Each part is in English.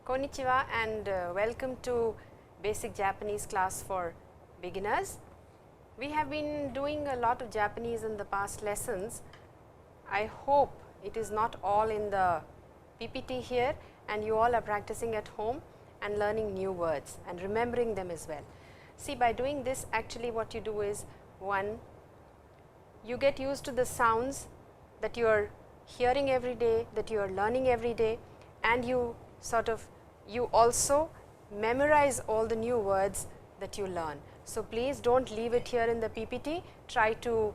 Konnichiwa and welcome to Basic Japanese class for beginners. We have been doing a lot of Japanese in the past lessons. I hope it is not all in the PPT here and you all are practicing at home and learning new words and remembering them as well. See, by doing this, actually what you do is, one, you get used to the sounds that you are hearing every day, that you are learning every day, and you also memorize all the new words that you learn. So, please do not leave it here in the PPT, try to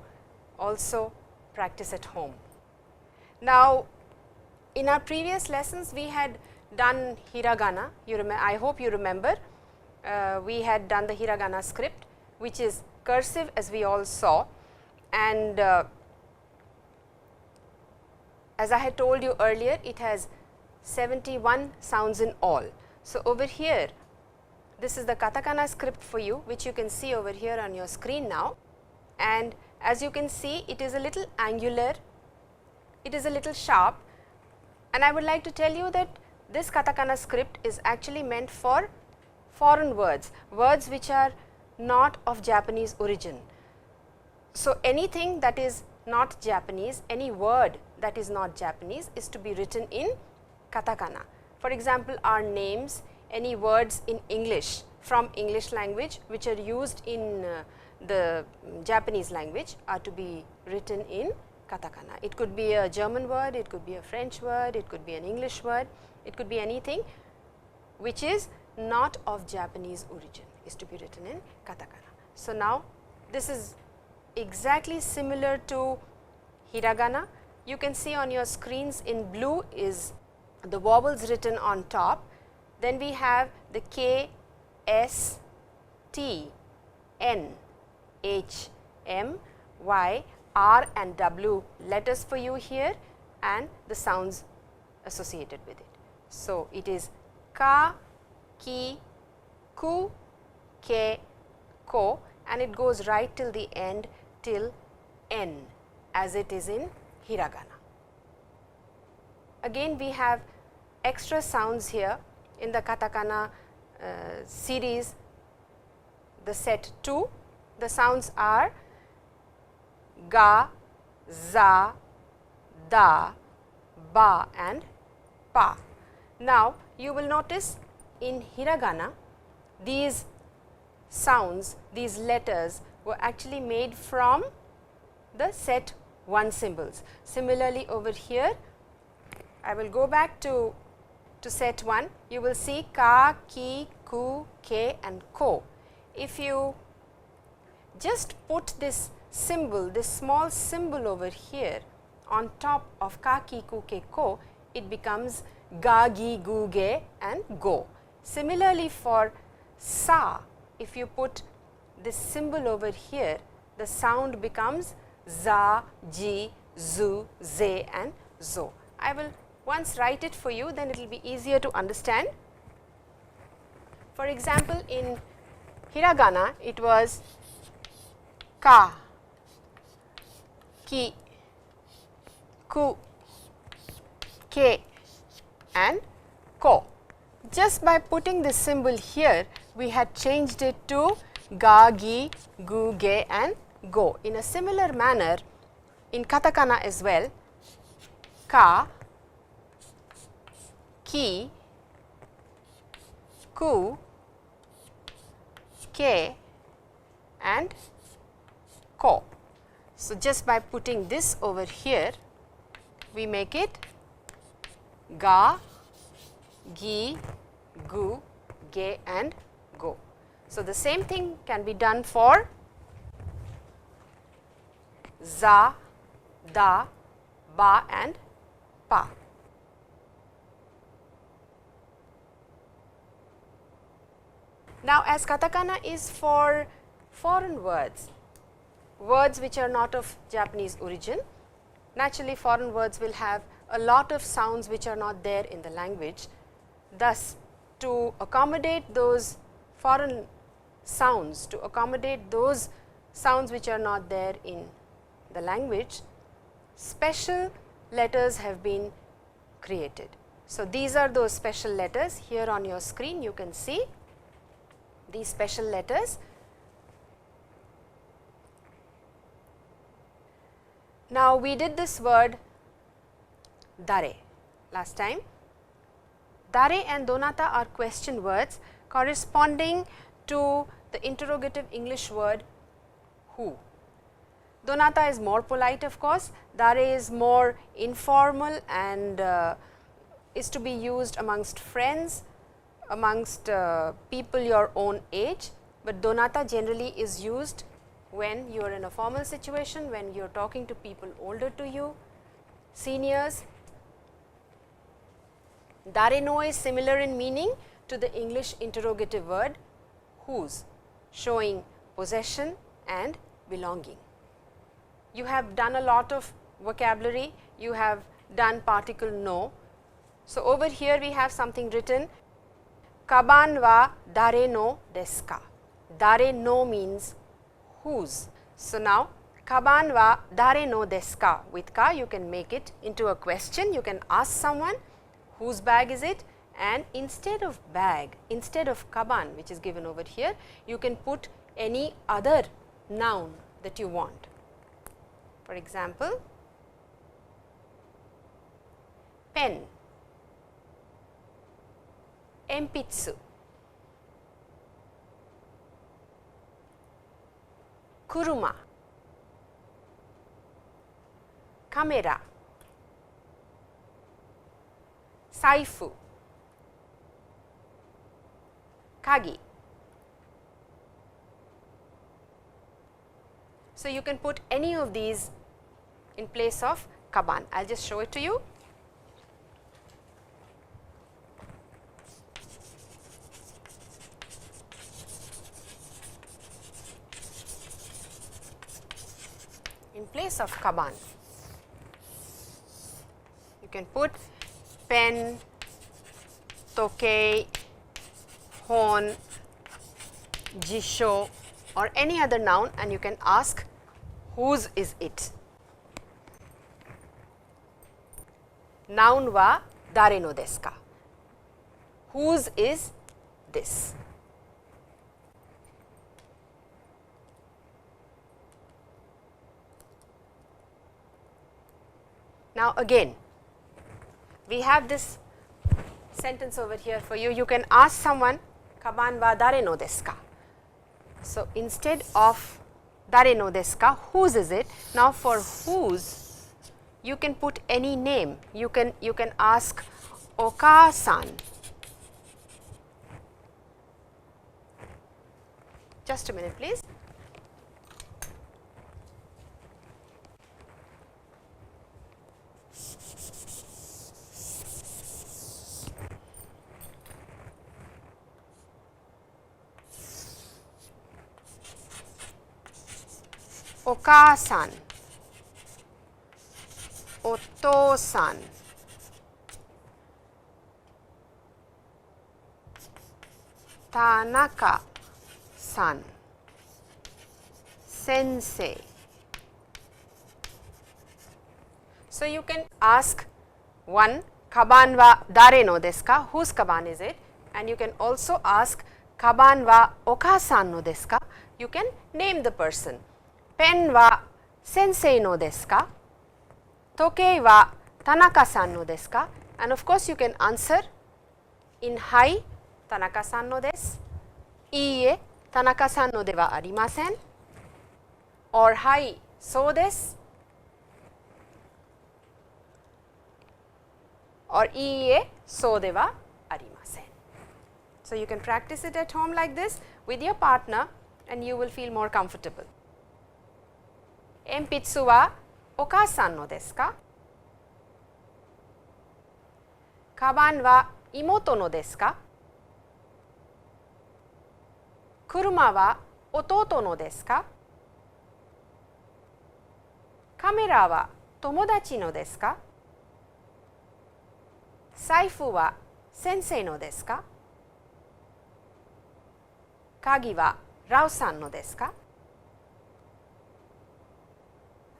also practice at home. Now, in our previous lessons we had done hiragana, I hope you remember. We had done the hiragana script, which is cursive, as we all saw, and as I had told you earlier, it has 71 sounds in all. So, over here this is the katakana script for you, which you can see over here on your screen now, and as you can see, it is a little angular, it is a little sharp, and I would like to tell you that this katakana script is actually meant for foreign words, words which are not of Japanese origin. So, anything that is not Japanese, any word that is not Japanese is to be written in katakana. For example, our names, any words in English from English language which are used in the Japanese language are to be written in katakana. It could be a German word, it could be a French word, it could be an English word, it could be anything which is not of Japanese origin is to be written in katakana. So, now this is exactly similar to hiragana. You can see on your screens in blue is the vowels written on top, then we have the K, S, T, N, H, M, Y, R and W letters for you here and the sounds associated with it. So, it is ka, ki, ku, ke, ko, and it goes right till the end till N as it is in hiragana. Again we have extra sounds here in the katakana series, the set 2. The sounds are ga, za, da, ba and pa. Now, you will notice in hiragana these sounds, these letters were actually made from the set 1 symbols. Similarly, over here I will go back to set 1, you will see ka, ki, ku, ke and ko. If you just put this symbol, this small symbol over here on top of ka, ki, ku, ke, ko, it becomes ga, gi, gu, ge and go. Similarly, for sa, if you put this symbol over here, the sound becomes za, ji, zu, ze and zo. I will once write it for you, then it will be easier to understand. For example, in hiragana it was ka, ki, ku, ke and ko. Just by putting this symbol here, we had changed it to ga, gi, gu, ge and go. In a similar manner, in katakana as well, ka, ki, ku, ke and ko. So, just by putting this over here, we make it ga, gi, gu, ge and go. So, the same thing can be done for za, da, ba and pa. Now, as katakana is for foreign words, words which are not of Japanese origin, naturally foreign words will have a lot of sounds which are not there in the language. Thus, to accommodate those foreign sounds, to accommodate those sounds which are not there in the language, special letters have been created. So, these are those special letters. Here on your screen you can see these special letters. Now, we did this word dare last time. Dare and donata are question words corresponding to the interrogative English word who. Donata is more polite, of course, dare is more informal and is to be used amongst friends, amongst people your own age, but donata generally is used when you are in a formal situation, when you are talking to people older to you, seniors. Dare no is similar in meaning to the English interrogative word whose, showing possession and belonging. You have done a lot of vocabulary, you have done particle no. So, over here we have something written, kaban wa dare no desu ka. Dare no means whose. So, now kaban wa dare no desu ka, with ka you can make it into a question, you can ask someone whose bag is it, and instead of bag, instead of kaban which is given over here, you can put any other noun that you want. For example, pen, empitsu, kuruma, camera, saifu, kagi. So, you can put any of these in place of kaban. I will just show it to you. In place of kaban, you can put pen, tokei, hon, jisho or any other noun, and you can ask whose is it. Noun wa dare no desu ka. Whose is this? Now, again we have this sentence over here for you. You can ask someone kaban wa dare no desu ka. So, instead of dare no desu ka, whose is it? Now, for whose you can put any name. You can ask oka-san. Just a minute please. Oka-san, oto-san, Tanaka-san, sensei. So, you can ask one, kaban wa dare no desu ka, whose kaban is it, and you can also ask kaban wa oka-san no desu ka, you can name the person. Pen wa sensei no desu ka, tokei wa Tanaka-san no desu ka, and of course, you can answer in hai, Tanaka-san no desu, iie, Tanaka-san no de wa arimasen, or hai, so desu, or iie, so de wa arimasen. So, you can practice it at home like this with your partner and you will feel more comfortable. Empitsu wa oka-san no desu ka? Kaban wa imoto no desu ka? Kuruma wa ototo no desu ka? Kamera wa tomodachi no desu ka? Saifu wa sensei no desu ka? Kagi wa Rao-san no desu ka?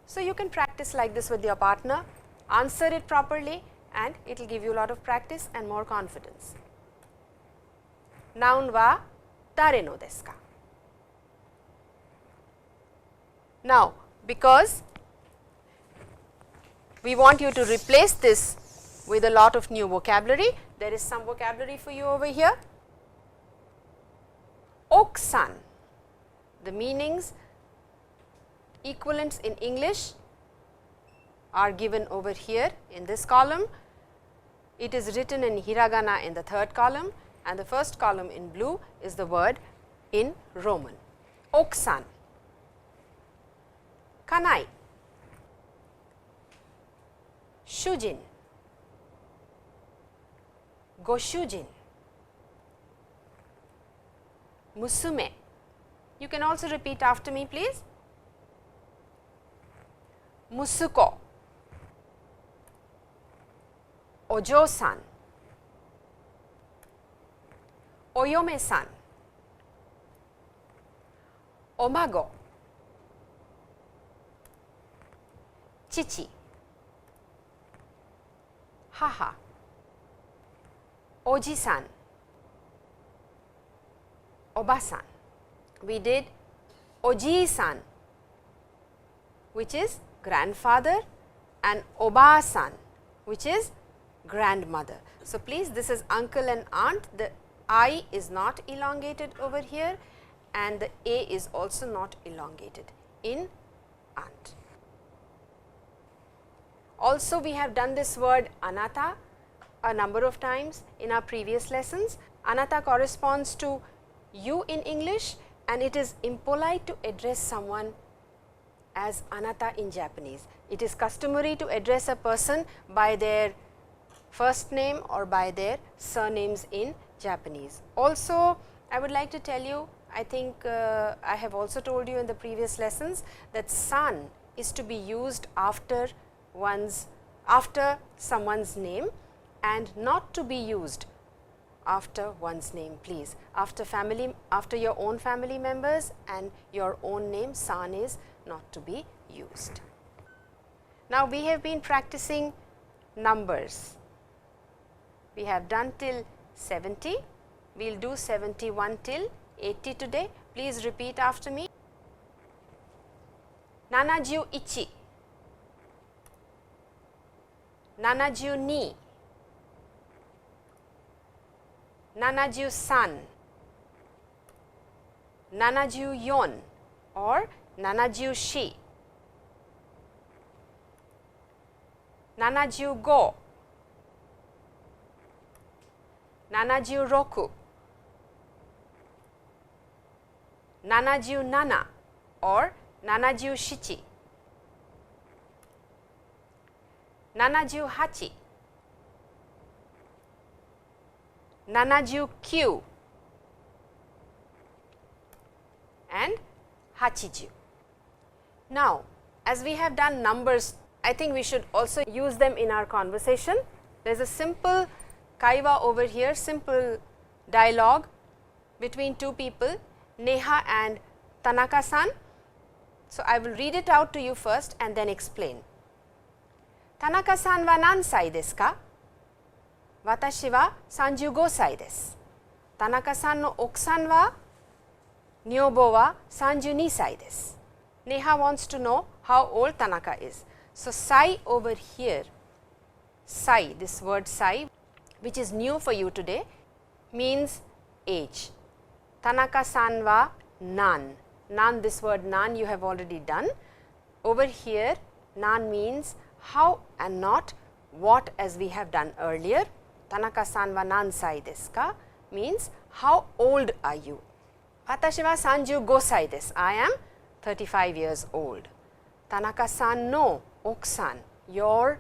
So, you can practice like this with your partner, answer it properly and it will give you a lot of practice and more confidence. Noun wa dare no desu ka? Now, because we want you to replace this with a lot of new vocabulary, there is some vocabulary for you over here. Okusan, the meanings equivalents in English are given over here in this column. It is written in hiragana in the third column, and the first column in blue is the word in Roman. Okusan, kanai, shujin, goshujin, musume. You can also repeat after me, please. Musuko, ojo-san, oyome-san, omago, chichi, haha, oji-san, oba-san. We did oji-san, which is grandfather, and oba-san, which is grandmother. So, please, this is uncle and aunt. The I is not elongated over here, and the A is also not elongated in aunt. Also, we have done this word Anata a number of times in our previous lessons. Anata corresponds to you in English, and it is impolite to address someone as Anata in Japanese. It is customary to address a person by their first name or by their surnames in Japanese. Also, I would like to tell you, I think I have also told you in the previous lessons that san is to be used after someone's name and not to be used after one's name, please. After your own family members and your own name, san is not to be used. Now, we have been practicing numbers. We have done till 70, we will do 71 till 80 today. Please repeat after me. 71, 72, 73, 74 or 74, 75, 76, 77 or 77, 78, 79 and 80. Now, as we have done numbers, I think we should also use them in our conversation. There is a simple kaiwa over here, simple dialogue between two people, Neha and Tanaka-san. So, I will read it out to you first and then explain. Tanaka-san wa nan sai desu ka? Watashi wa 35 sai desu. Tanaka-san no okusan wa nyobo wa 32 sai desu. Neha wants to know how old Tanaka is. So, sai over here, sai, this word sai, which is new for you today, means age. Tanaka-san wa nan. Nan, this word nan you have already done. Over here, nan means how and not what, as we have done earlier. Tanaka-san wa nan sai desu ka means how old are you. Watashi wa 35 sai desu. I am 35 years old. Tanaka-san no okusan, your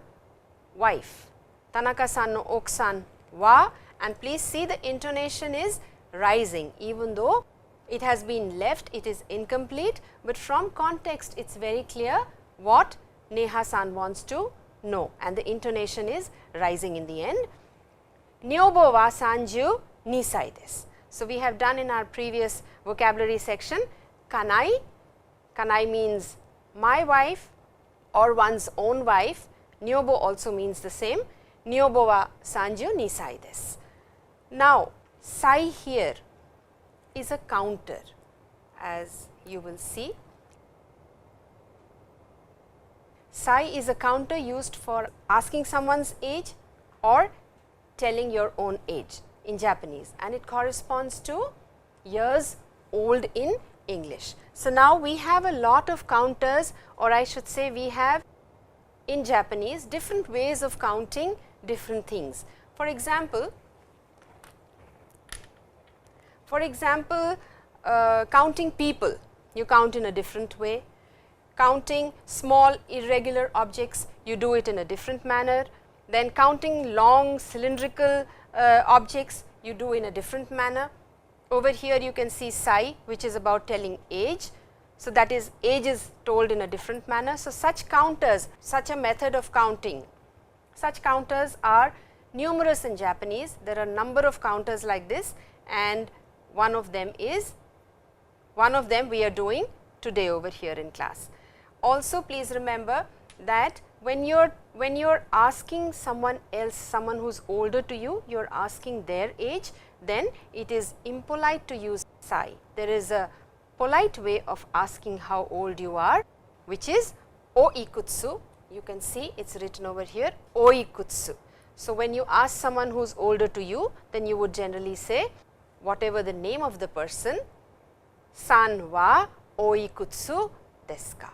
wife. Tanaka-san no okusan wa, and please see the intonation is rising, even though it has been left, it is incomplete, but from context it is very clear what Neha-san wants to know, and the intonation is rising in the end. Nyobo wa 32 sai desu. So, we have done in our previous vocabulary section kanai. Kanai means my wife or one's own wife. Nyobo also means the same. Nyobo wa 32 sai desu. Now, sai here is a counter, as you will see. Sai is a counter used for asking someone's age or telling your own age in Japanese, and it corresponds to years old in English. So, now we have a lot of counters, or I should say we have in Japanese different ways of counting different things. For example, counting people, you count in a different way. Counting small irregular objects, you do it in a different manner. Then counting long cylindrical objects, you do in a different manner. Over here you can see sai, which is about telling age. So, that is age is told in a different manner. So, such counters, such a method of counting, such counters are numerous in Japanese. There are a number of counters like this, and one of them we are doing today over here in class. Also, please remember that when you are asking someone else, someone who is older to you, you are asking their age, then it is impolite to use sai. There is a polite way of asking how old you are, which is oikutsu. You can see it is written over here, oikutsu. So, when you ask someone who is older to you, then you would generally say whatever the name of the person, san wa oikutsu desu ka.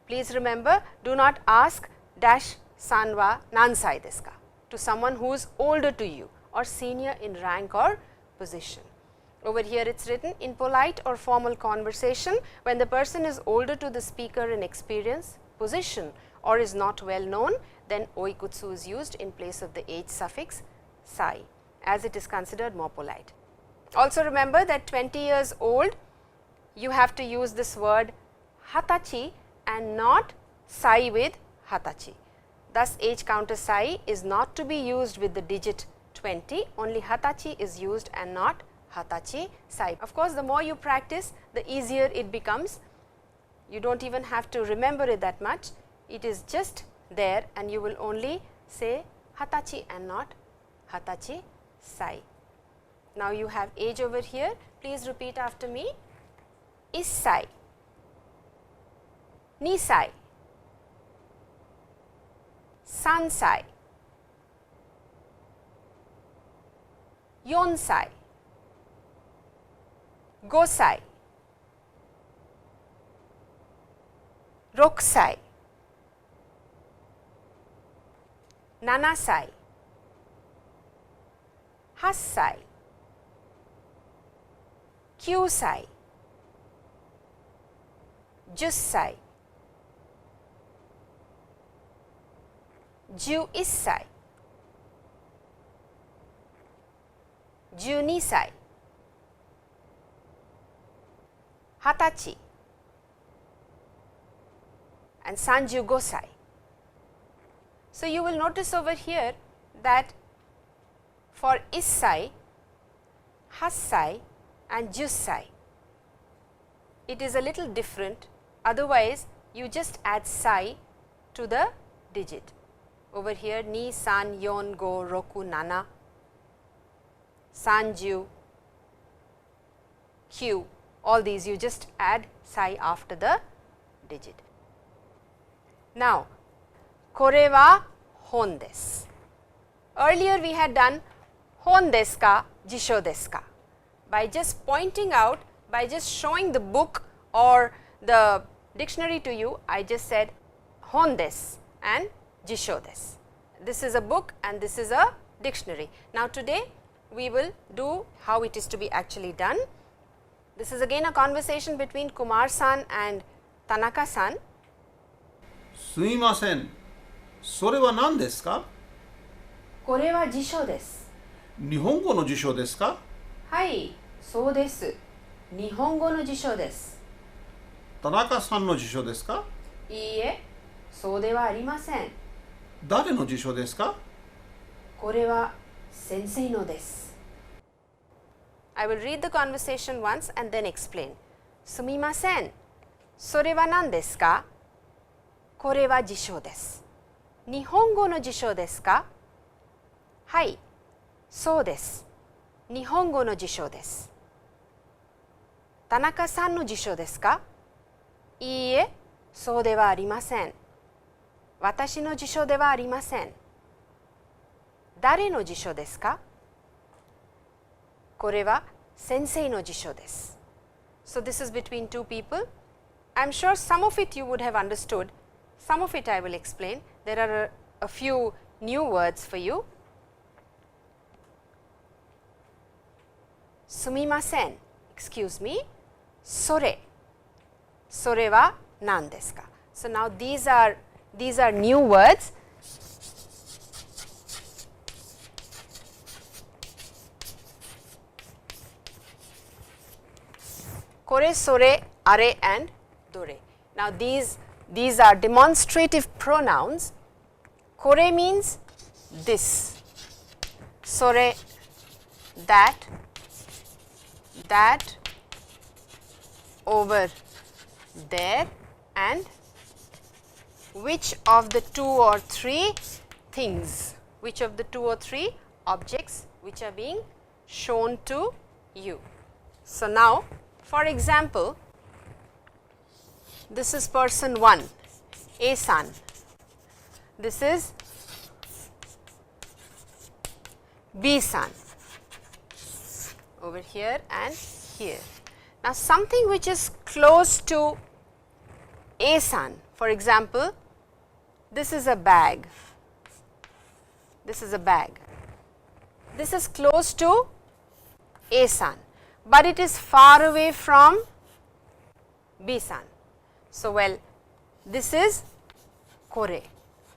Please remember, do not ask dash san wa nansai desu ka to someone who is older to you or senior in rank or position. Over here it is written, in polite or formal conversation, when the person is older to the speaker in experience, position or is not well known, then oikutsu is used in place of the age suffix sai, as it is considered more polite. Also remember that 20 years old, you have to use this word hatachi and not sai with hatachi. Thus, age counter sai is not to be used with the digit 20, only hatachi is used and not hatachi sai. Of course, the more you practice, the easier it becomes. You do not even have to remember it that much, it is just there and you will only say hatachi and not hatachi sai. Now, you have age over here, please repeat after me. Issai, nisai, sansai, yonsai, gosai, rokusai, nanasai, hassai, kyusai, 10歳、11歳、12歳、20歳、and 35歳。So, you will notice over here that for 1歳、8歳 and 10歳, it is a little different. Otherwise, you just add sai to the digit. Over here, ni, san, yon, go, roku, nana, sanju, q, all these you just add sai after the digit. Now, kore wa hon desu. Earlier we had done hon desu ka, jisho desu ka. By just pointing out, by just showing the book or the dictionary to you, I just said hon desu and jisho desu. This is a book and this is a dictionary. Now, today we will do how it is to be actually done. This is again a conversation between Kumar-san and Tanaka-san. すみません、それは何ですか？これは辞書です。日本語の辞書ですか？はい、そうです。日本語の辞書です。田中さんの辞書ですか？いいえ、そうではありません。誰の辞書ですか？これは先生のです。I will read the conversation once and then explain. すみません。それは何ですか？これは辞書です。日本語の辞書ですか？はい、そうです。日本語の辞書です。田中さんの辞書ですか？いいえ、そうではありません。私の辞書ではありません。誰の辞書ですか？これは先生の辞書です。So this is between two people. I am sure some of it you would have understood. Some of it I will explain. There are a few new words for you. すみません。Excuse me. それ。それは何ですか？ So now these are new words. Kore, sore, are and dore. Now these are demonstrative pronouns. Kore means this, sore that, over there, and which of the two or three things, which of the two or three objects which are being shown to you. So now, for example, this is person 1, A-san. This is B-san, over here and here. Now, something which is close to A-san, for example, this is a bag. This is a bag. This is close to A-san, but it is far away from B-san. So, well, this is kore,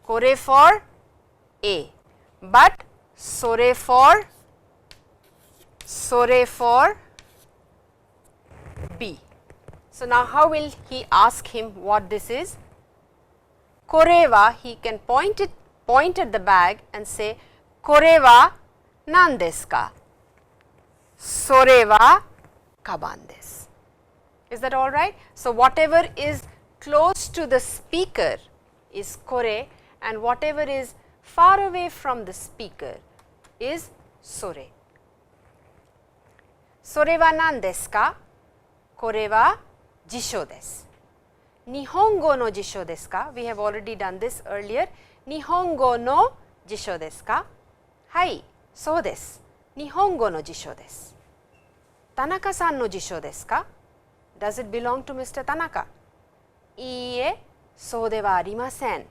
kore for A, but sore for B. So, now how will he ask him what this is? Kore wa, he can point at the bag and say, kore wa nan desu ka? Sore wa kaban desu. Is that all right? So, whatever is close to the speaker is kore, and whatever is far away from the speaker is sore. Sore wa nan desu ka? Kore wa jisho desu. Nihongo no jisho desu ka? We have already done this earlier. Nihongo no jisho desu ka? Hai, so desu. Nihongo no jisho desu. Tanaka-san no jisho desu ka? Does it belong to Mr. Tanaka? Iie, so de wa arimasen.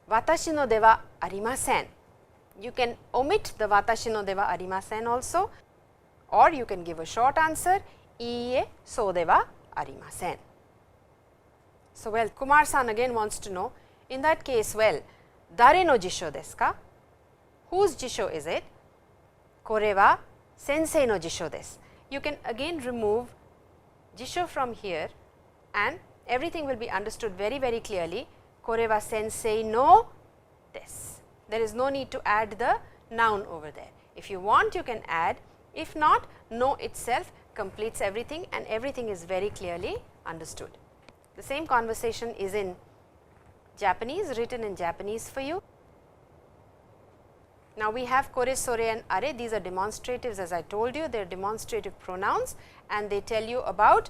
Watashi no de wa arimasen. You can omit the watashi no de wa arimasen also, or you can give a short answer. Iie, so de wa arimasen. So, well, Kumar-san again wants to know, in that case, well, dare no jisho desu ka? Whose jisho is it? Kore wa sensei no jisho desu. You can again remove jisho from here and everything will be understood very, very clearly. Kore wa sensei no desu. There is no need to add the noun over there. If you want, you can add. If not, no itself completes everything and everything is very clearly understood. The same conversation is in Japanese, written in Japanese for you. Now, we have kore, sore and are. These are demonstratives, as I told you. They are demonstrative pronouns and they tell you about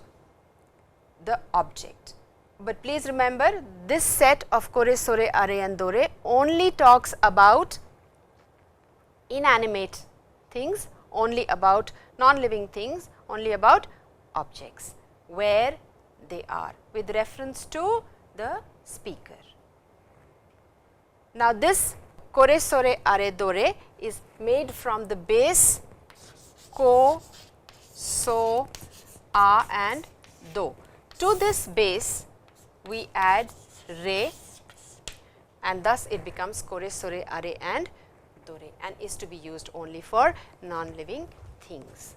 the object. But please remember, this set of kore, sore, are and dore only talks about inanimate things, only about non-living things, only about objects, where they are with reference to the speaker. Now, this kore, sore, are, dore is made from the base ko, so, a and do. To this base, we add re and thus it becomes kore, sore, are and dore and is to be used only for non-living things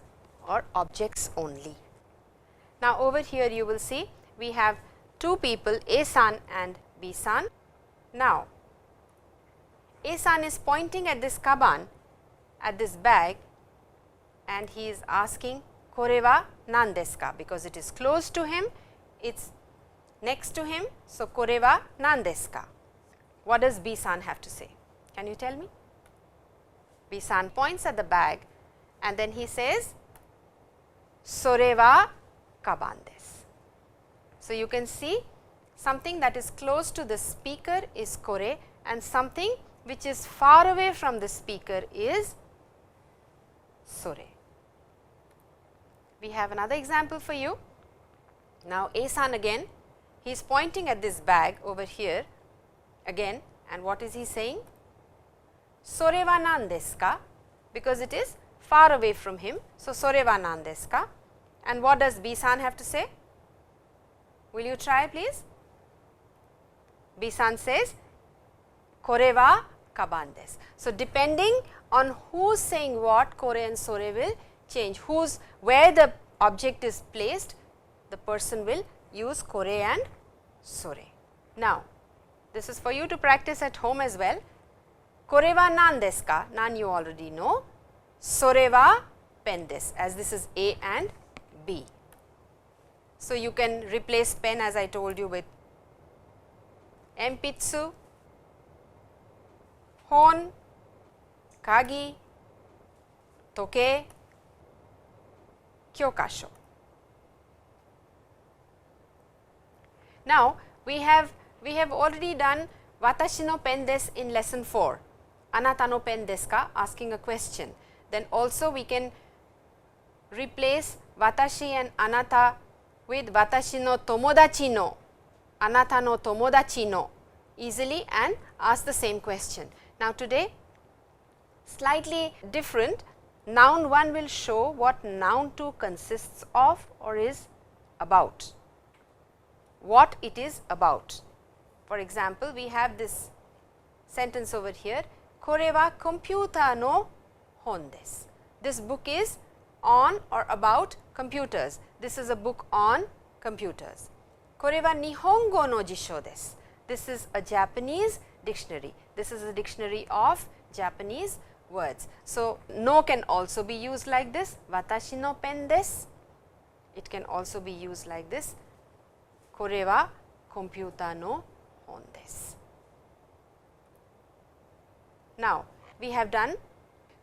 or objects only. Now, over here you will see we have two people, A-san and B-san. Now, A-san is pointing at this kaban, at this bag, and he is asking kore wa nan desu ka, because it is close to him, it is next to him. So, kore wa nan desu ka. What does B-san have to say? Can you tell me? B-san points at the bag and then he says, Sore wa kaban desu. So, you can see something that is close to the speaker is kore and something which is far away from the speaker is sore. We have another example for you. Now, A-san again, he is pointing at this bag over here again, and what is he saying? Sore wa nan desu ka? Because it is far away from him. So, sore wa nan desu ka? And what does B-san have to say? Will you try please? B-san says, kore wa kaban desu. So, depending on who is saying what, kore and sore will change. Where the object is placed, the person will use kore and sore. Now, this is for you to practice at home as well. Kore wa nan desu ka? Nan you already know. Sore wa pen desu, as this is A and B. So, you can replace pen as I told you with enpitsu, hon, kagi, tokei, kyokasho. Now, we have already done watashi no pen desu in lesson 4, anata no pen desu ka, asking a question. Then also we can replace watashi and anata with watashi no tomodachi no, anata no tomodachi no easily and ask the same question. Now, today slightly different, noun 1 will show what noun 2 consists of or is about, what it is about. For example, we have this sentence over here, kore wa computer no hon desu. This book is on or about computers. This is a book on computers. Kore wa nihongo no jisho desu. This is a Japanese dictionary. This is a dictionary of Japanese words. So, no can also be used like this, watashi no pen desu. It can also be used like this, kore wa computer no hon desu. Now, we have done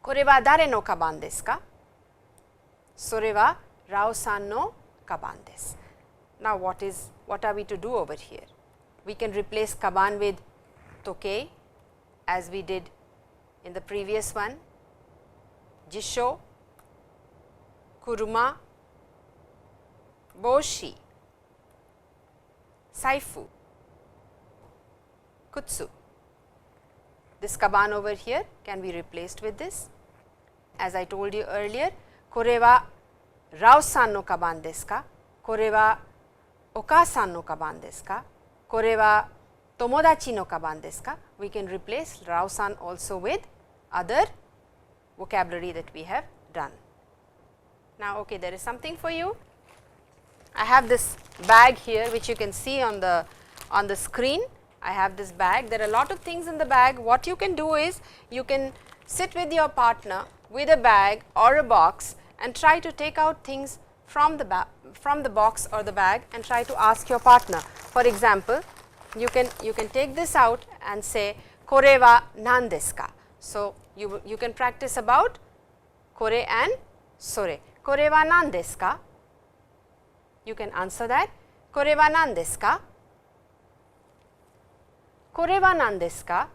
kore wa dare no kaban desu ka? Sore wa Rao-san no kaban desu. Now, what are we to do over here? We can replace kaban with tokei as we did in the previous one, jisho, kuruma, boshi, saifu, kutsu. This kaban over here can be replaced with this. As I told you earlier, kore wa Rao-san no kaban desu ka? Kore wa oka-san no kaban desu ka? Kore wa tomodachi no kaban desu ka? We can replace Rao-san also with other vocabulary that we have done. Now, okay, there is something for you. I have this bag here which you can see on the screen. I have this bag. There are a lot of things in the bag. What you can do is you can sit with your partner with a bag or a box and try to take out things from the box or the bag and try to ask your partner. For example, you can take this out and say kore wa nan desu ka. So, you can practice about kore and sore. Kore wa nan desu ka? You can answer that. Kore wa nan desu ka? Kore wa nan desu ka?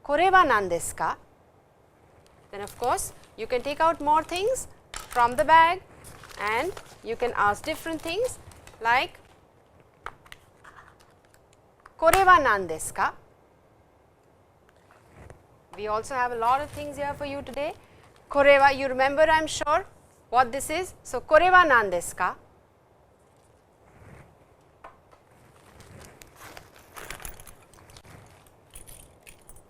Kore wa nan desu ka? Then of course, you can take out more things from the bag and you can ask different things like kore wa nan desu ka? We also have a lot of things here for you today. Kore wa, you remember, I am sure what this is. So, kore wa nan desu ka?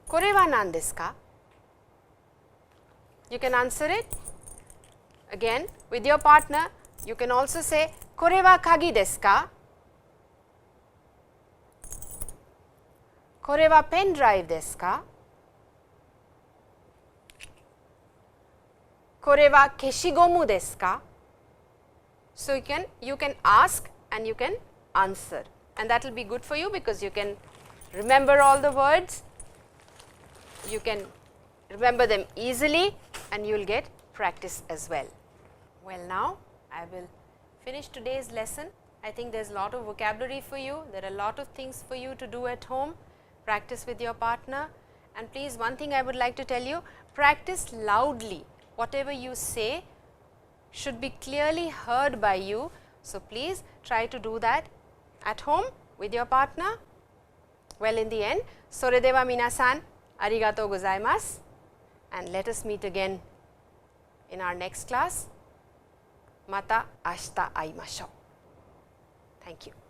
Kore wa nan desu ka? You can answer it again with your partner. You can also say kore wa kagi desu ka? Kore wa pen drive desu ka? Kore wa keshigomu desu ka? So, you can ask and you can answer, and that will be good for you because you can remember all the words you can remember them easily and you will get practice as well. Well, now I will finish today's lesson. I think there is a lot of vocabulary for you, there are a lot of things for you to do at home, practice with your partner, and please, one thing I would like to tell you, practice loudly. Whatever you say should be clearly heard by you. So, please try to do that at home with your partner. Well, in the end, soredewa minasan, arigatou gozaimasu, and let us meet again in our next class. Mata ashita aimashou. Thank you.